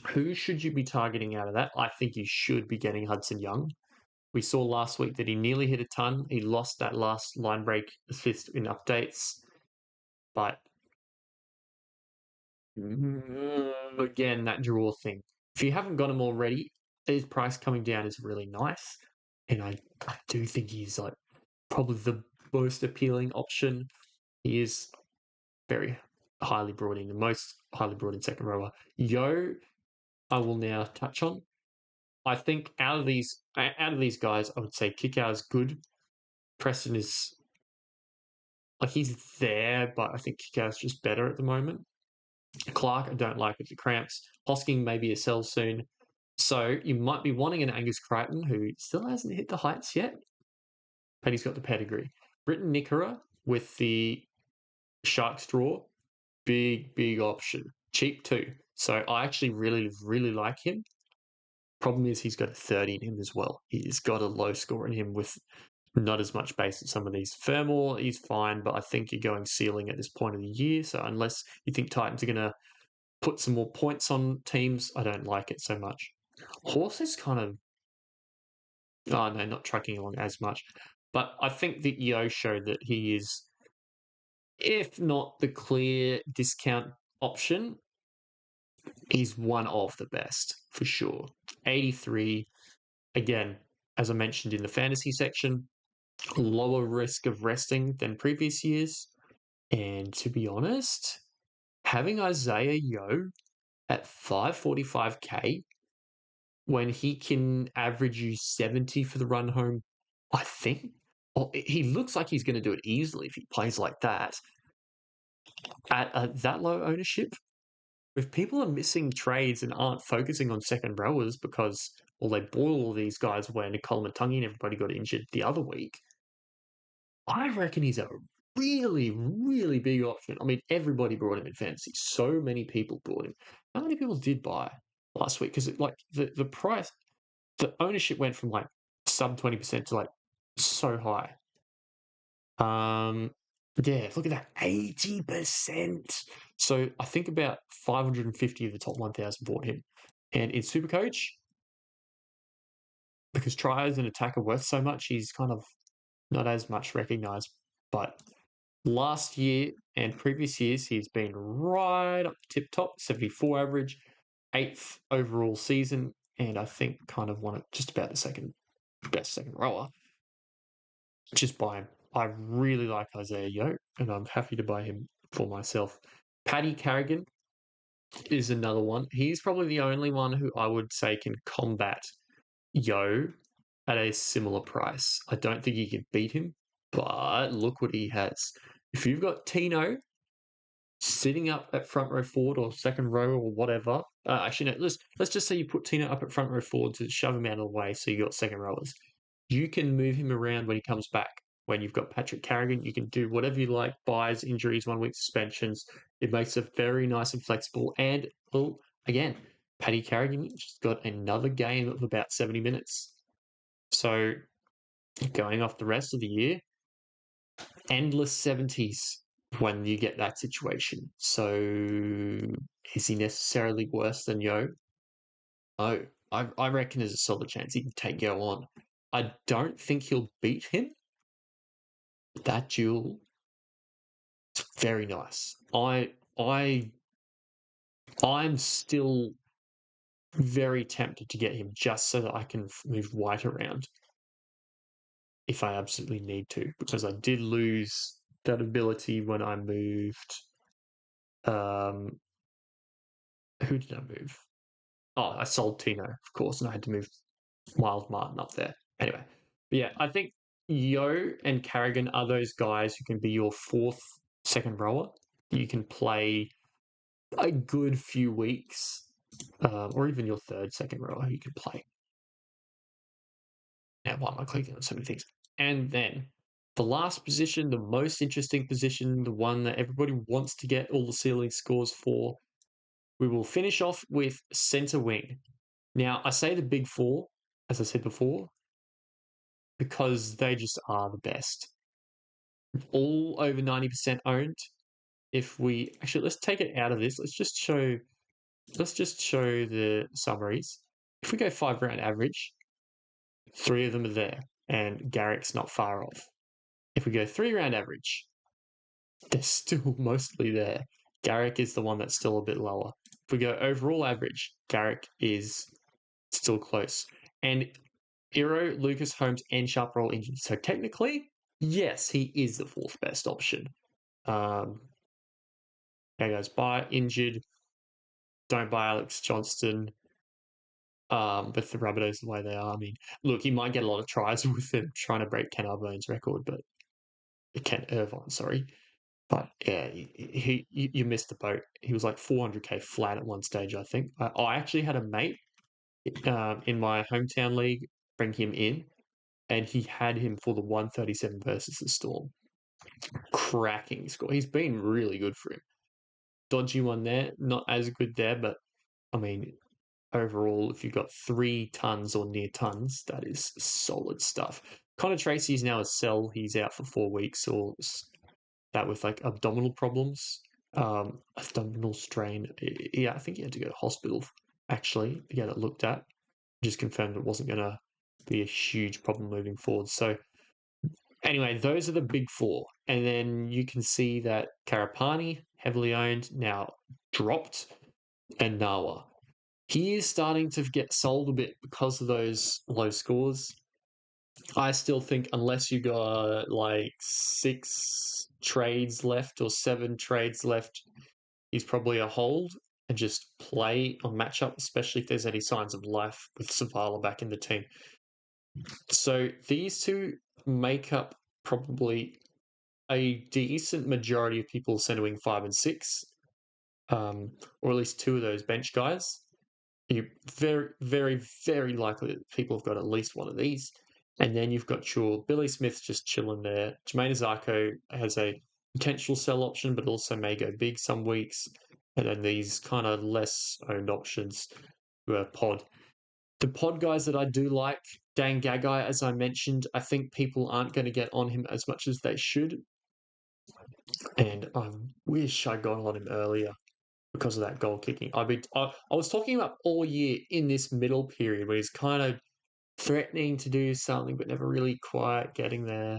who should you be targeting out of that? I think you should be getting Hudson Young. We saw last week that he nearly hit a ton. He lost that last line break assist in updates. But again, that draw thing. If you haven't got him already, his price coming down is really nice. And I do think he's like probably the most appealing option. He is very highly brought in, the most highly brought in second rower. Yo, I will now touch on. I think out of these guys, I would say Kickout is good. Preston is like he's there, but I think Kickout is just better at the moment. Clark, I don't like with the cramps. Hosking maybe a sell soon. So you might be wanting an Angus Crichton who still hasn't hit the heights yet, but he's got the pedigree. Britton Nickera with the Sharks draw, big option. Cheap too. So I actually really like him. Problem is he's got a 30 in him as well. He's got a low score in him with not as much base as some of these. Fermor, he's fine, but I think you're going ceiling at this point of the year. So unless you think Titans are going to put some more points on teams, I don't like it so much. Horse is kind of, oh no, not tracking along as much. But I think that Yo showed that he is, if not the clear discount option, he's one of the best for sure. 83, again, as I mentioned in the fantasy section, lower risk of resting than previous years. And to be honest, having Isaiah Yo at 545k when he can average you 70 for the run home, I think he looks like he's going to do it easily if he plays like that. At that low ownership, if people are missing trades and aren't focusing on second rowers because, well, they boil all these guys away, Nicole Matungi and everybody got injured the other week, I reckon he's a really big option. I mean, everybody brought him in fantasy. So many people brought him. How many people did buy last week? Because like the price, the ownership went from like sub 20% to like so high. Yeah, look at that, 80%. So I think about 550 of the top 1,000 bought him. And in Supercoach, because tries and attack are worth so much, he's kind of not as much recognized. But last year and previous years, he's been right up tip top, 74 average, 8th overall season, and I think kind of won it just about the best second rower. Just buy him. I really like Isaiah Yo, and I'm happy to buy him for myself. Paddy Carrigan is another one. He's probably the only one who I would say can combat Yo at a similar price. I don't think you can beat him, but look what he has. If you've got Tino sitting up at front row forward or second row or whatever, actually, no, let's just say you put Tino up at front row forward to shove him out of the way so you got second rowers. You can move him around when he comes back. When you've got Patrick Carrigan, you can do whatever you like, buys, injuries, 1 week suspensions. It makes it very nice and flexible. And, well, again, Paddy Carrigan just got another game of about 70 minutes. So going off the rest of the year, endless 70s when you get that situation. So is he necessarily worse than Yo? No. I reckon there's a solid chance he can take Yo on. I don't think he'll beat him. That duel is very nice. I'm still very tempted to get him just so that I can move White around if I absolutely need to, because I did lose that ability when I moved. Who did I move? Oh, I sold Tino, of course, and I had to move Miles Martin up there. Anyway, but yeah, I think Yo and Carrigan are those guys who can be your fourth second rower. You can play a good few weeks, or even your third second rower you can play. why am I clicking on so many things? And then the last position, the most interesting position, the one that everybody wants to get all the ceiling scores for, we will finish off with centre wing. Now, I say the big four, as I said before, because they just are the best. All over 90% owned. If we actually let's take it out of this, let's just show the summaries. If we go 5 round average, 3 of them are there, and Garrick's not far off. If we go 3 round average, they're still mostly there. Garrick is the one that's still a bit lower. If we go overall average, Garrick is still close. And Iro, Lucas, Holmes, and Sharp are all injured. So technically, yes, he is the fourth best option. There goes buy injured. Don't buy Alex Johnston. With the Rabbitohs the way they are. I mean, look, he might get a lot of tries with them trying to break Ken Arbone's record, but Ken Irvine, sorry. But yeah, you missed the boat. He was like 400k flat at one stage, I think. I actually had a mate in my hometown league bring him in, and he had him for the 137 versus the Storm. Cracking score. He's been really good for him. Dodgy one there, not as good there, but I mean, overall, if you've got 3 tons or near tons, that is solid stuff. Connor Tracy is now a sell. He's out for 4 weeks or that with like abdominal problems, abdominal strain. Yeah, I think he had to go to hospital actually to get it looked at. Just confirmed it wasn't going to be a huge problem moving forward. So anyway, those are the big four. And then you can see that Karapani, heavily owned, now dropped, and Nawa. He is starting to get sold a bit because of those low scores. I still think unless you got like 6 trades left or 7 trades left, he's probably a hold and just play on matchup, especially if there's any signs of life with Savala back in the team. So these two make up probably a decent majority of people centering 5 and 6, or at least 2 of those bench guys. You very, very, very likely that people have got at least one of these. And then you've got your Billy Smith just chilling there. Jermaine Zarko has a potential sell option, but also may go big some weeks. And then these kind of less owned options were pod. The pod guys that I do like, Dan Gagai, as I mentioned, I think people aren't going to get on him as much as they should. And I wish I got on him earlier because of that goal kicking. I was talking about all year in this middle period where he's kind of threatening to do something but never really quite getting there.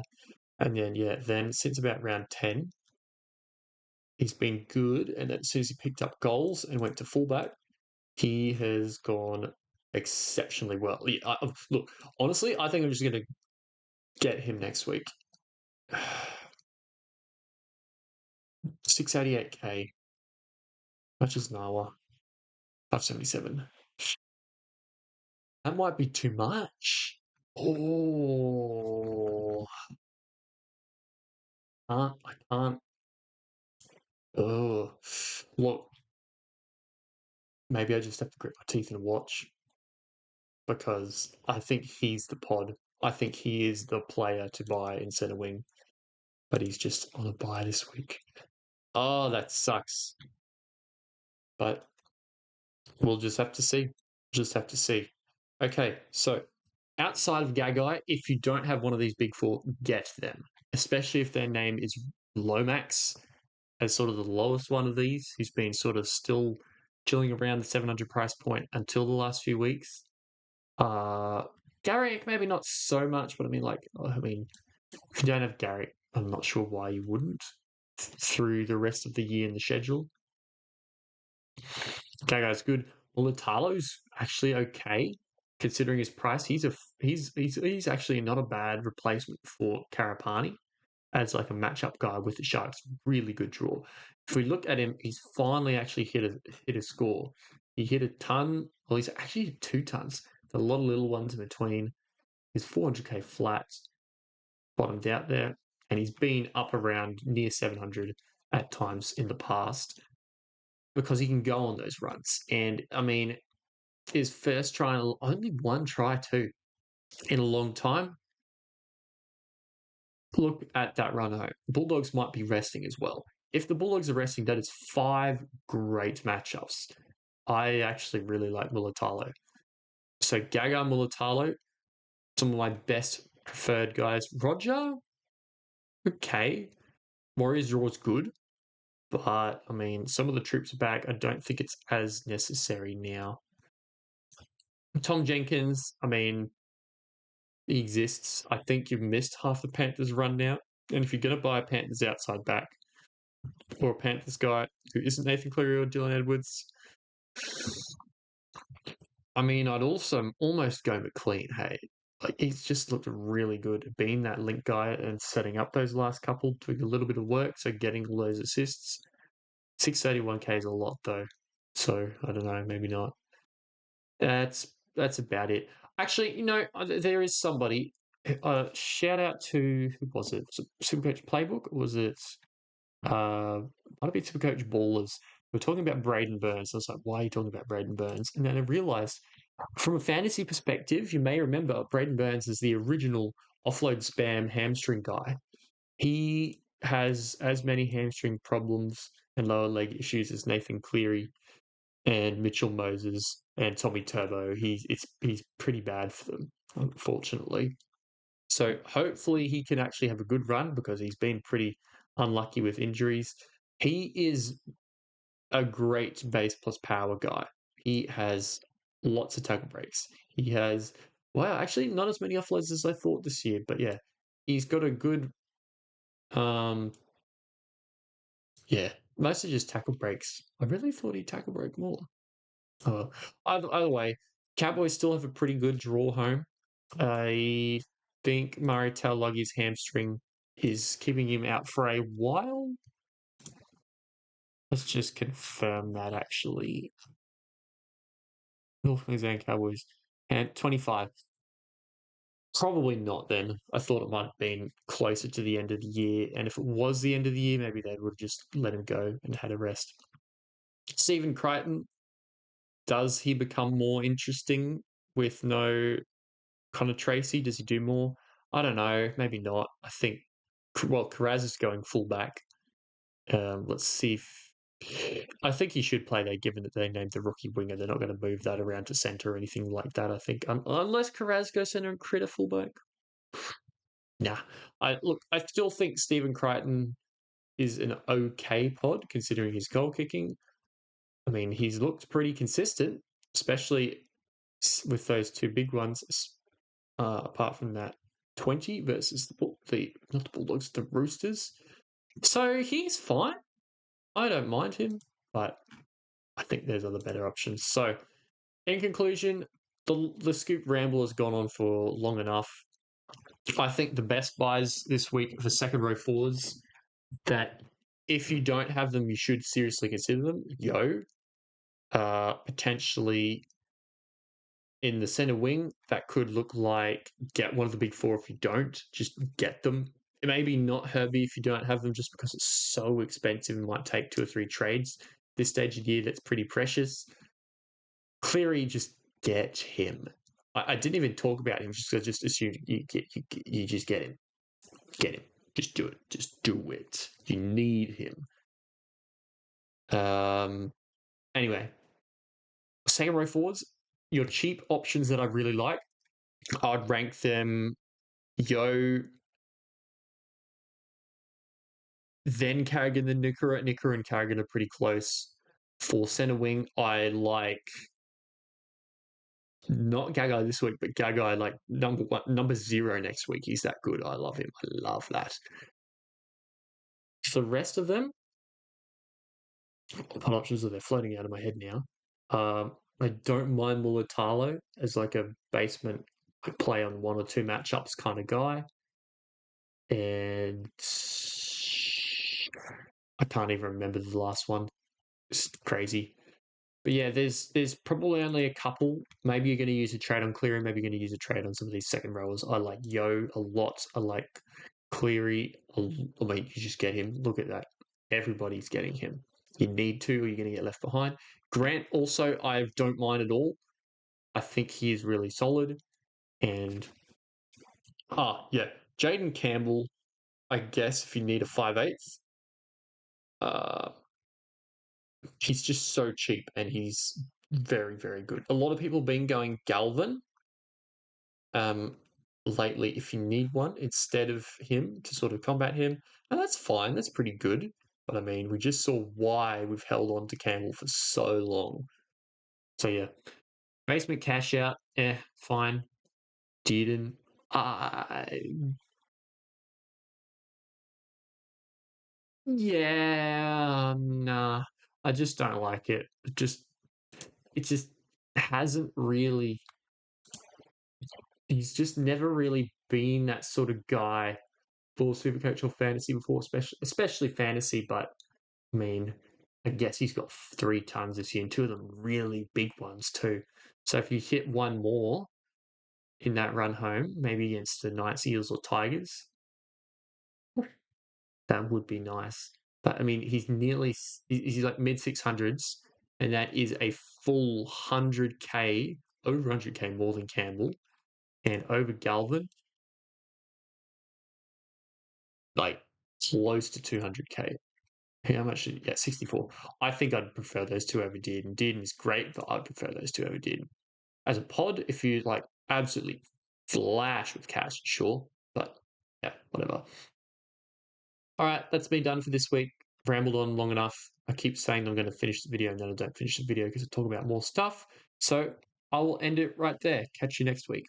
And then since about round 10, he's been good. And then as soon as he picked up goals and went to fullback, he has gone exceptionally well. Yeah, look, honestly, I think I'm just going to get him next week. 688k, much as Nawa, 577. That might be too much. Oh, I can't. Oh, look, maybe I just have to grit my teeth and watch because I think he's the pod. I think he is the player to buy in centre wing, but he's just on a buy this week. Oh, that sucks. But we'll just have to see. Just have to see. Okay, so outside of Gagai, if you don't have one of these big four, get them, especially if their name is Lomax as sort of the lowest one of these. He's been sort of still chilling around the 700 price point until the last few weeks. Garrick, maybe not so much, but I mean, if you don't have Garrick, I'm not sure why you wouldn't through the rest of the year in the schedule. Gagai's good. Mulatalo's actually okay considering his price. He's actually not a bad replacement for Karapani as like a matchup guy with the Sharks. Really good draw. If we look at him, he's finally actually hit a score. He hit a ton. Well, he's actually hit 2 tons. There's a lot of little ones in between. He's 400k flat, bottomed out there, and he's been up around near 700 at times in the past because he can go on those runs. And I mean, his first try, only one try too. in a long time. Look at that run home. Bulldogs might be resting as well. If the Bulldogs are resting, that is 5 great matchups. I actually really like Mulatalo. So Gaga, Mulatalo, some of my best preferred guys. Roger, okay. Warriors draw is good, but I mean, some of the troops are back. I don't think it's as necessary now. Tom Jenkins, I mean, he exists. I think you've missed half the Panthers run now. And if you're going to buy a Panthers outside back or a Panthers guy who isn't Nathan Cleary or Dylan Edwards, I mean, I'd also almost go McLean. Hey, like he's just looked really good at being that link guy and setting up those last couple, doing a little bit of work, so getting all those assists. 631k is a lot though, so I don't know, maybe not. That's about it. Actually, there is somebody. Shout out to who was it? Was it Supercoach Playbook? Or was it? Might have been Supercoach Ballers. We're talking about Braden Burns. I was like, why are you talking about Braden Burns? And then I realised, from a fantasy perspective, you may remember Braden Burns is the original offload spam hamstring guy. He has as many hamstring problems and lower leg issues as Nathan Cleary and Mitchell Moses and Tommy Turbo. He's pretty bad for them, unfortunately. So hopefully he can actually have a good run because he's been pretty unlucky with injuries. He is a great base plus power guy. He has lots of tackle breaks. He has, wow, actually not as many offloads as I thought this year, but yeah, he's got a good, yeah, mostly just tackle breaks. I really thought he'd tackle break more. Either way, Cowboys still have a pretty good draw home. I think Murray Taulagi's hamstring is keeping him out for a while. Let's just confirm that actually. North Queensland Cowboys and 25. Probably not then. I thought it might have been closer to the end of the year. And if it was the end of the year, maybe they would have just let him go and had a rest. Stephen Crichton, does he become more interesting with no Connor Tracy? Does he do more? I don't know. Maybe not. I think, well, Karaz is going fullback. Let's see if. I think he should play there, given that they named the rookie winger. They're not going to move that around to centre or anything like that, I think. Unless Karaz goes centre and Crit a fullback. Nah. I still think Stephen Crichton is an okay pod, considering his goal kicking. I mean, he's looked pretty consistent, especially with those two big ones. Apart from that 20 versus the not the Bulldogs, the Roosters. So he's fine. I don't mind him, but I think there's other better options. So, in conclusion, the Scoop Ramble has gone on for long enough. I think the best buys this week for second row forwards that if you don't have them, you should seriously consider them. Potentially in the center wing, that could look like get one of the big four if you don't. Just get them. Maybe not Herbie if you don't have them, just because it's so expensive and might take 2 or 3 trades. This stage of the year, that's pretty precious. Cleary, just get him. I didn't even talk about him, just assume you just get him. Get him. Just do it. Just do it. You need him. Anyway, second row forwards, your cheap options that I really like, I'd rank them Yo, then Carrigan, then Nikora. Nikora and Carrigan are pretty close. For centre wing, I like not Gagai this week, but Gagai like number 0 next week. He's that good. I love him. I love that. For the rest of them, what options are there floating out of my head now? I don't mind Mulatalo as like a basement play on 1 or 2 matchups kind of guy. And I can't even remember the last one. It's crazy. But yeah, there's probably only a couple. Maybe you're going to use a trade on Cleary. Maybe you're going to use a trade on some of these second rowers. I like Yo a lot. I like Cleary. I mean, you just get him. Look at that. Everybody's getting him. You need to, or you're going to get left behind. Grant also, I don't mind at all. I think he is really solid. And Yeah. Jaden Campbell, I guess, if you need a 5/8, uh, he's just so cheap and he's very, very good. A lot of people have been going Galvin um, lately if you need one instead of him to sort of combat him. And that's fine. That's pretty good. But I mean, we just saw why we've held on to Campbell for so long. So yeah, basement cash out. Fine. Didn't. Yeah, nah. I just don't like it. It just hasn't really. He's just never really been that sort of guy for Supercoach or fantasy before, especially fantasy. But I mean, I guess he's got 3 tons this year, and 2 of them really big ones too. So if you hit one more in that run home, maybe against the Knights, Eels, or Tigers, that would be nice. But I mean, he's like mid 600s, and that is a full 100k, over 100k more than Campbell, and over Galvin, like close to 200k. How much did he get? 64. I think I'd prefer those two over Dearden. Dearden is great, but I'd prefer those two over Dearden. As a pod, if you like absolutely flash with cash, sure. But yeah, whatever. All right, that's been done for this week. Rambled on long enough. I keep saying I'm going to finish the video and then I don't finish the video because I talk about more stuff. So I will end it right there. Catch you next week.